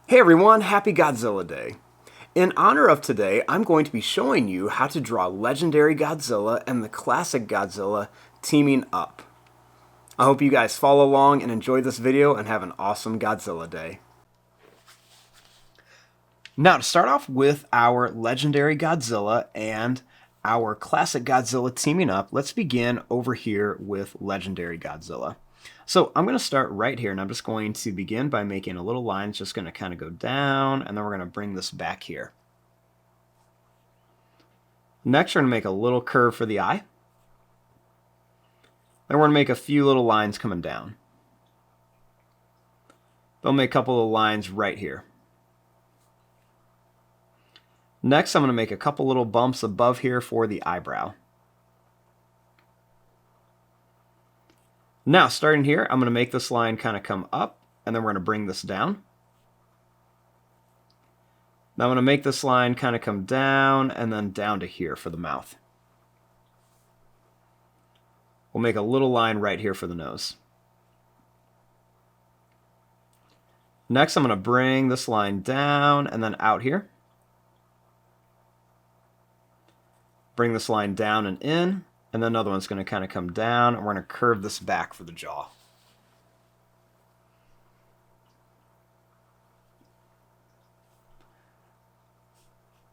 Hey everyone, happy Godzilla Day. In honor of today, I'm going to be showing you how to draw Legendary Godzilla and the classic Godzilla teaming up. I hope you guys follow along and enjoy this video and have an awesome Godzilla Day. Now to start off with our Legendary Godzilla and our classic Godzilla teaming up, let's begin over here with Legendary Godzilla. So I'm going to start right here, and I'm just going to begin by making a little line. It's just going to kind of go down, and then we're going to bring this back here. Next, we're going to make a little curve for the eye. Then we're going to make a few little lines coming down. Then we'll make a couple of lines right here. Next, I'm going to make a couple little bumps above here for the eyebrow. Now, starting here, I'm going to make this line kind of come up, and then we're going to bring this down. Now I'm going to make this line kind of come down, and then down to here for the mouth. We'll make a little line right here for the nose. Next, I'm going to bring this line down, and then out here. Bring this line down and in. And then another one's going to kind of come down, and we're going to curve this back for the jaw.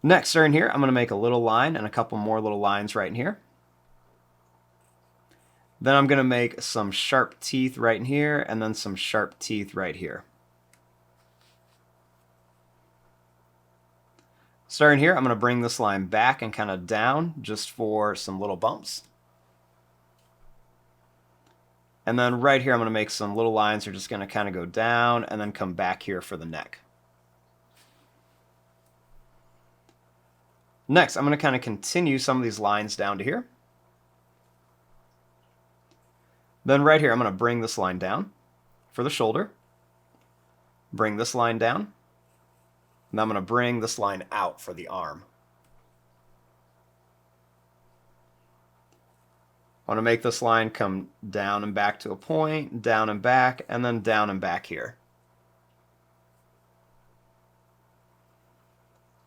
Next, starting here, I'm going to make a little line and a couple more little lines right in here. Then I'm going to make some sharp teeth right in here, and then some sharp teeth right here. Starting here, I'm going to bring this line back and kind of down just for some little bumps. And then right here, I'm going to make some little lines that are just going to kind of go down and then come back here for the neck. Next, I'm going to kind of continue some of these lines down to here. Then right here, I'm going to bring this line down for the shoulder. Bring this line down. And I'm going to bring this line out for the arm. I want to make this line come down and back to a point, down and back, and then down and back here.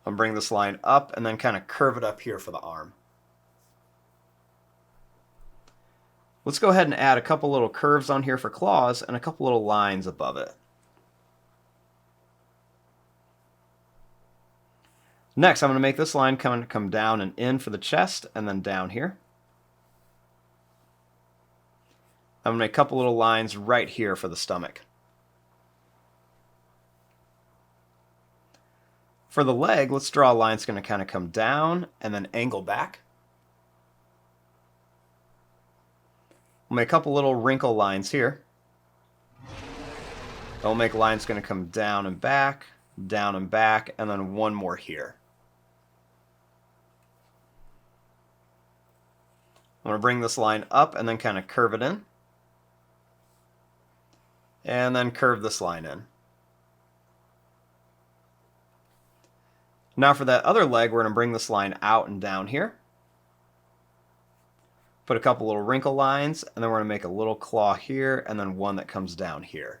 I'll bring this line up and then kind of curve it up here for the arm. Let's go ahead and add a couple little curves on here for claws and a couple little lines above it. Next, I'm going to make this line come down and in for the chest, and then down here. I'm going to make a couple little lines right here for the stomach. For the leg, let's draw a line that's going to kind of come down and then angle back. We'll make a couple little wrinkle lines here. Then we'll make lines going to come down and back, and then one more here. I'm going to bring this line up and then kind of curve it in. And then curve this line in. Now for that other leg, we're going to bring this line out and down here. Put a couple little wrinkle lines, and then we're going to make a little claw here, and then one that comes down here.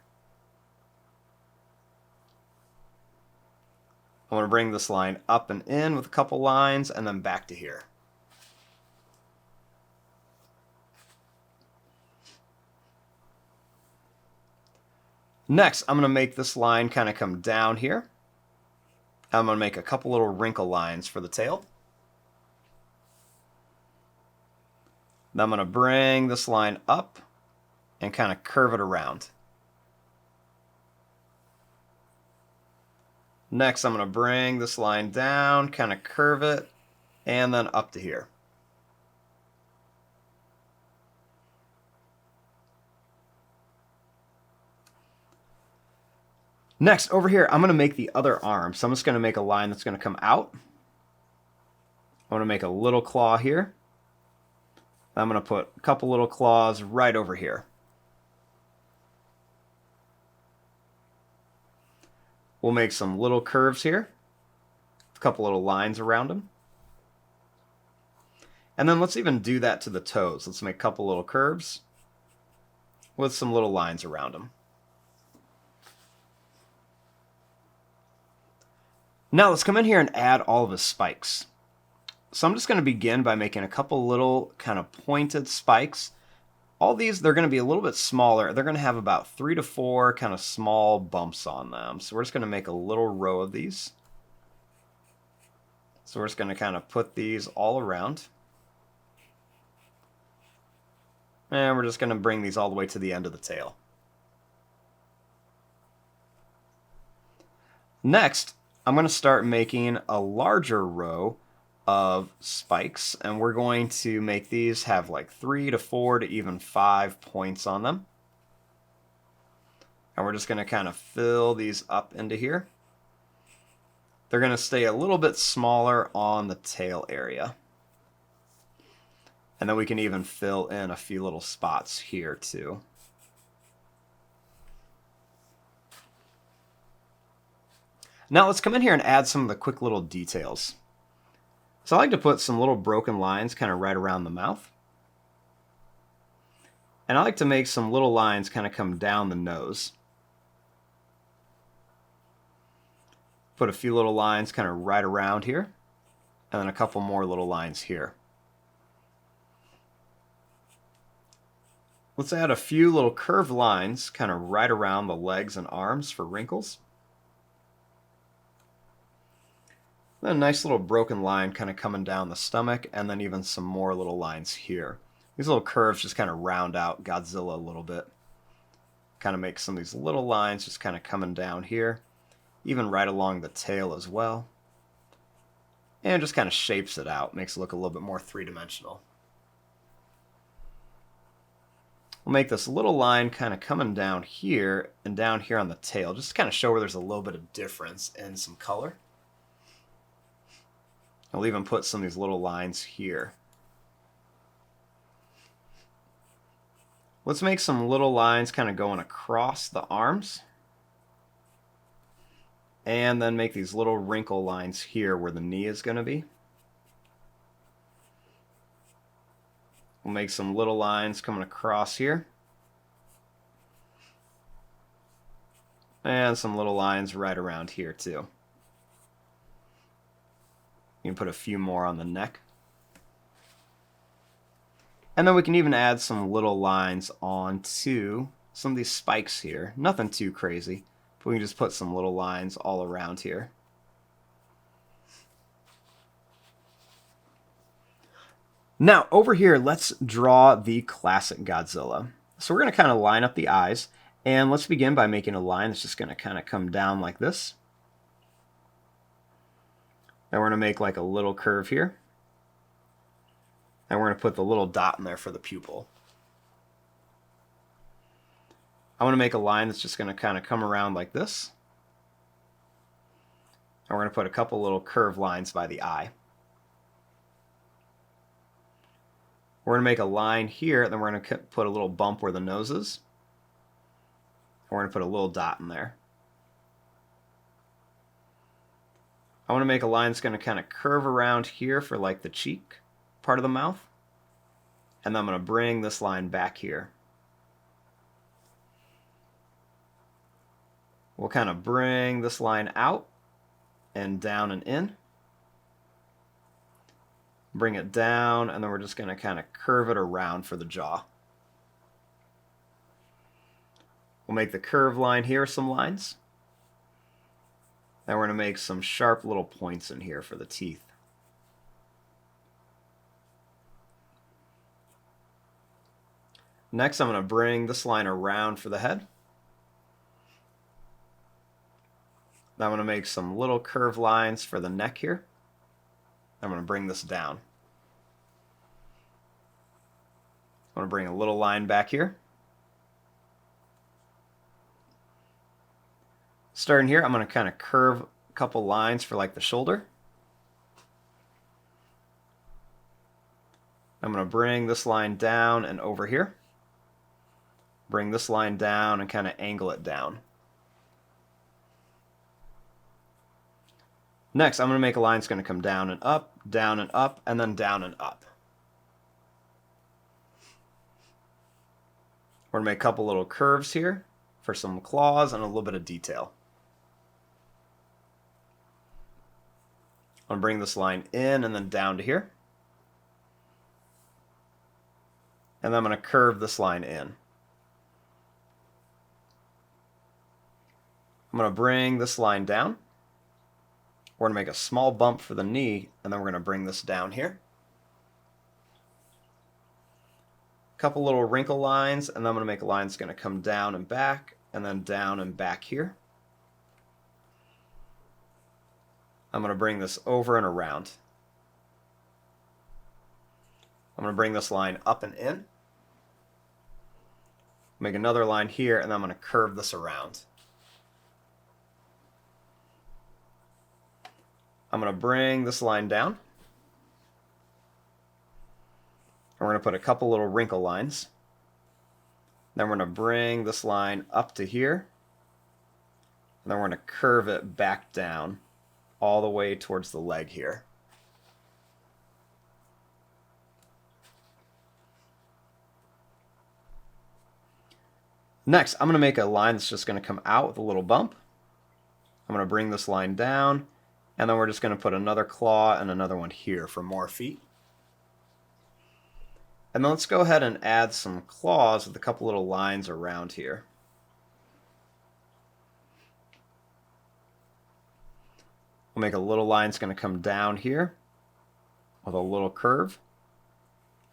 I'm going to bring this line up and in with a couple lines, and then back to here. Next, I'm going to make this line kind of come down here. I'm going to make a couple little wrinkle lines for the tail. Then I'm going to bring this line up and kind of curve it around. Next, I'm going to bring this line down, kind of curve it, and then up to here. Next, over here, I'm going to make the other arm. So I'm just going to make a line that's going to come out. I'm going to make a little claw here. I'm going to put a couple little claws right over here. We'll make some little curves here. A couple little lines around them. And then let's even do that to the toes. Let's make a couple little curves with some little lines around them. Now let's come in here and add all of his spikes. So I'm just going to begin by making a couple little kind of pointed spikes. All these, they're going to be a little bit smaller. They're going to have about 3 to 4 kind of small bumps on them. So we're just going to make a little row of these. So we're just going to kind of put these all around. And we're just going to bring these all the way to the end of the tail. Next, I'm going to start making a larger row of spikes, and we're going to make these have like 3 to 4 to even 5 points on them. And we're just going to kind of fill these up into here. They're going to stay a little bit smaller on the tail area. And then we can even fill in a few little spots here too. Now let's come in here and add some of the quick little details. So I like to put some little broken lines kind of right around the mouth. And I like to make some little lines kind of come down the nose. Put a few little lines kind of right around here. And then a couple more little lines here. Let's add a few little curved lines kind of right around the legs and arms for wrinkles. Then a nice little broken line kind of coming down the stomach, and then even some more little lines here. These little curves just kind of round out Godzilla a little bit. Kind of make some of these little lines just kind of coming down here, even right along the tail as well. And just kind of shapes it out, makes it look a little bit more three-dimensional. We'll make this little line kind of coming down here and down here on the tail, just to kind of show where there's a little bit of difference in some color. I'll even put some of these little lines here. Let's make some little lines kind of going across the arms. And then make these little wrinkle lines here where the knee is going to be. We'll make some little lines coming across here. And some little lines right around here too. You can put a few more on the neck. And then we can even add some little lines onto some of these spikes here. Nothing too crazy, but we can just put some little lines all around here. Now, over here, let's draw the classic Godzilla. So we're going to kind of line up the eyes, and let's begin by making a line that's just going to kind of come down like this. Then we're going to make like a little curve here. And we're going to put the little dot in there for the pupil. I want to make a line that's just going to kind of come around like this. And we're going to put a couple little curved lines by the eye. We're going to make a line here, then we're going to put a little bump where the nose is. And we're going to put a little dot in there. I want to make a line that's going to kind of curve around here for like the cheek part of the mouth. And then I'm going to bring this line back here. We'll kind of bring this line out and down and in. Bring it down, and then we're just going to kind of curve it around for the jaw. We'll make the curve line here some lines. Then we're going to make some sharp little points in here for the teeth. Next, I'm going to bring this line around for the head. Then I'm going to make some little curved lines for the neck here. I'm going to bring this down. I'm going to bring a little line back here. Starting here, I'm going to kind of curve a couple lines for like the shoulder. I'm going to bring this line down and over here. Bring this line down and kind of angle it down. Next, I'm going to make a line that's going to come down and up, and then down and up. We're going to make a couple little curves here for some claws and a little bit of detail. I'm going to bring this line in and then down to here. And then I'm going to curve this line in. I'm going to bring this line down. We're going to make a small bump for the knee, and then we're going to bring this down here. A couple little wrinkle lines, and then I'm going to make a line that's going to come down and back, and then down and back here. I'm going to bring this over and around. I'm going to bring this line up and in. Make another line here, and then I'm going to curve this around. I'm going to bring this line down. And we're going to put a couple little wrinkle lines. Then we're going to bring this line up to here. And then we're going to curve it back down all the way towards the leg here. Next, I'm going to make a line that's just going to come out with a little bump. I'm going to bring this line down, and then we're just going to put another claw and another one here for more feet. And then let's go ahead and add some claws with a couple little lines around here. We'll make a little line that's going to come down here with a little curve.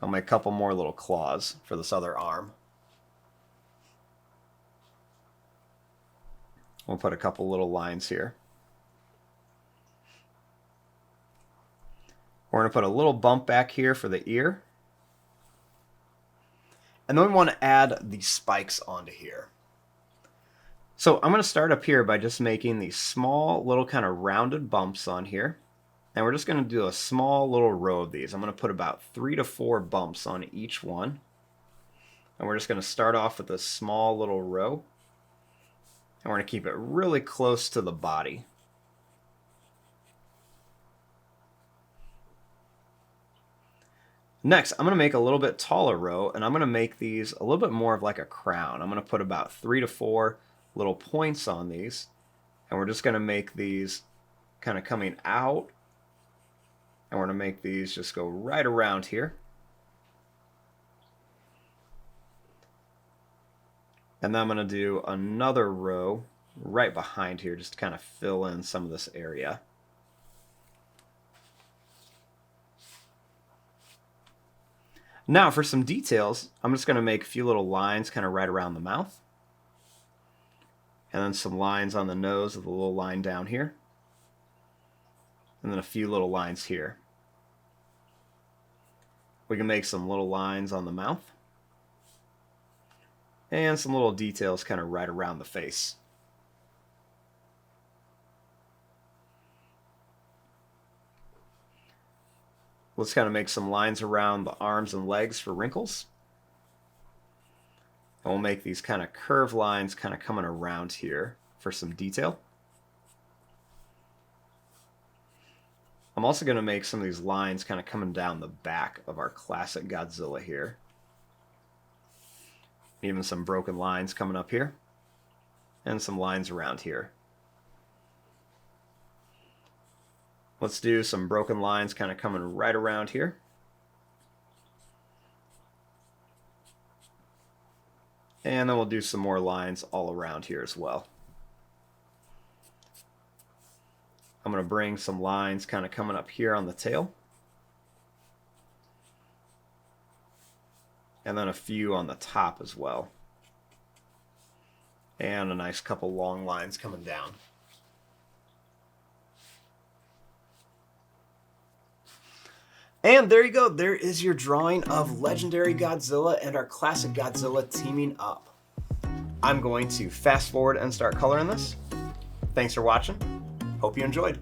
I'll make a couple more little claws for this other arm. We'll put a couple little lines here. We're going to put a little bump back here for the ear. And then we want to add the spikes onto here. So I'm going to start up here by just making these small little kind of rounded bumps on here. And we're just going to do a small little row of these. I'm going to put about 3 to 4 bumps on each one. And we're just going to start off with a small little row. And we're going to keep it really close to the body. Next, I'm going to make a little bit taller row, and I'm going to make these a little bit more of like a crown. I'm going to put about 3 to 4 little points on these, and we're just going to make these kind of coming out, and we're going to make these just go right around here. And then I'm going to do another row right behind here just to kind of fill in some of this area. Now for some details, I'm just going to make a few little lines kind of right around the mouth. And then some lines on the nose with a little line down here. And then a few little lines here. We can make some little lines on the mouth. And some little details kind of right around the face. Let's kind of make some lines around the arms and legs for wrinkles. And we'll make these kind of curved lines kind of coming around here for some detail. I'm also going to make some of these lines kind of coming down the back of our classic Godzilla here. Even some broken lines coming up here. And some lines around here. Let's do some broken lines kind of coming right around here. And then we'll do some more lines all around here as well. I'm going to bring some lines kind of coming up here on the tail. And then a few on the top as well. And a nice couple long lines coming down. And there you go. There is your drawing of Legendary Godzilla and our classic Godzilla teaming up. I'm going to fast forward and start coloring this. Thanks for watching. Hope you enjoyed.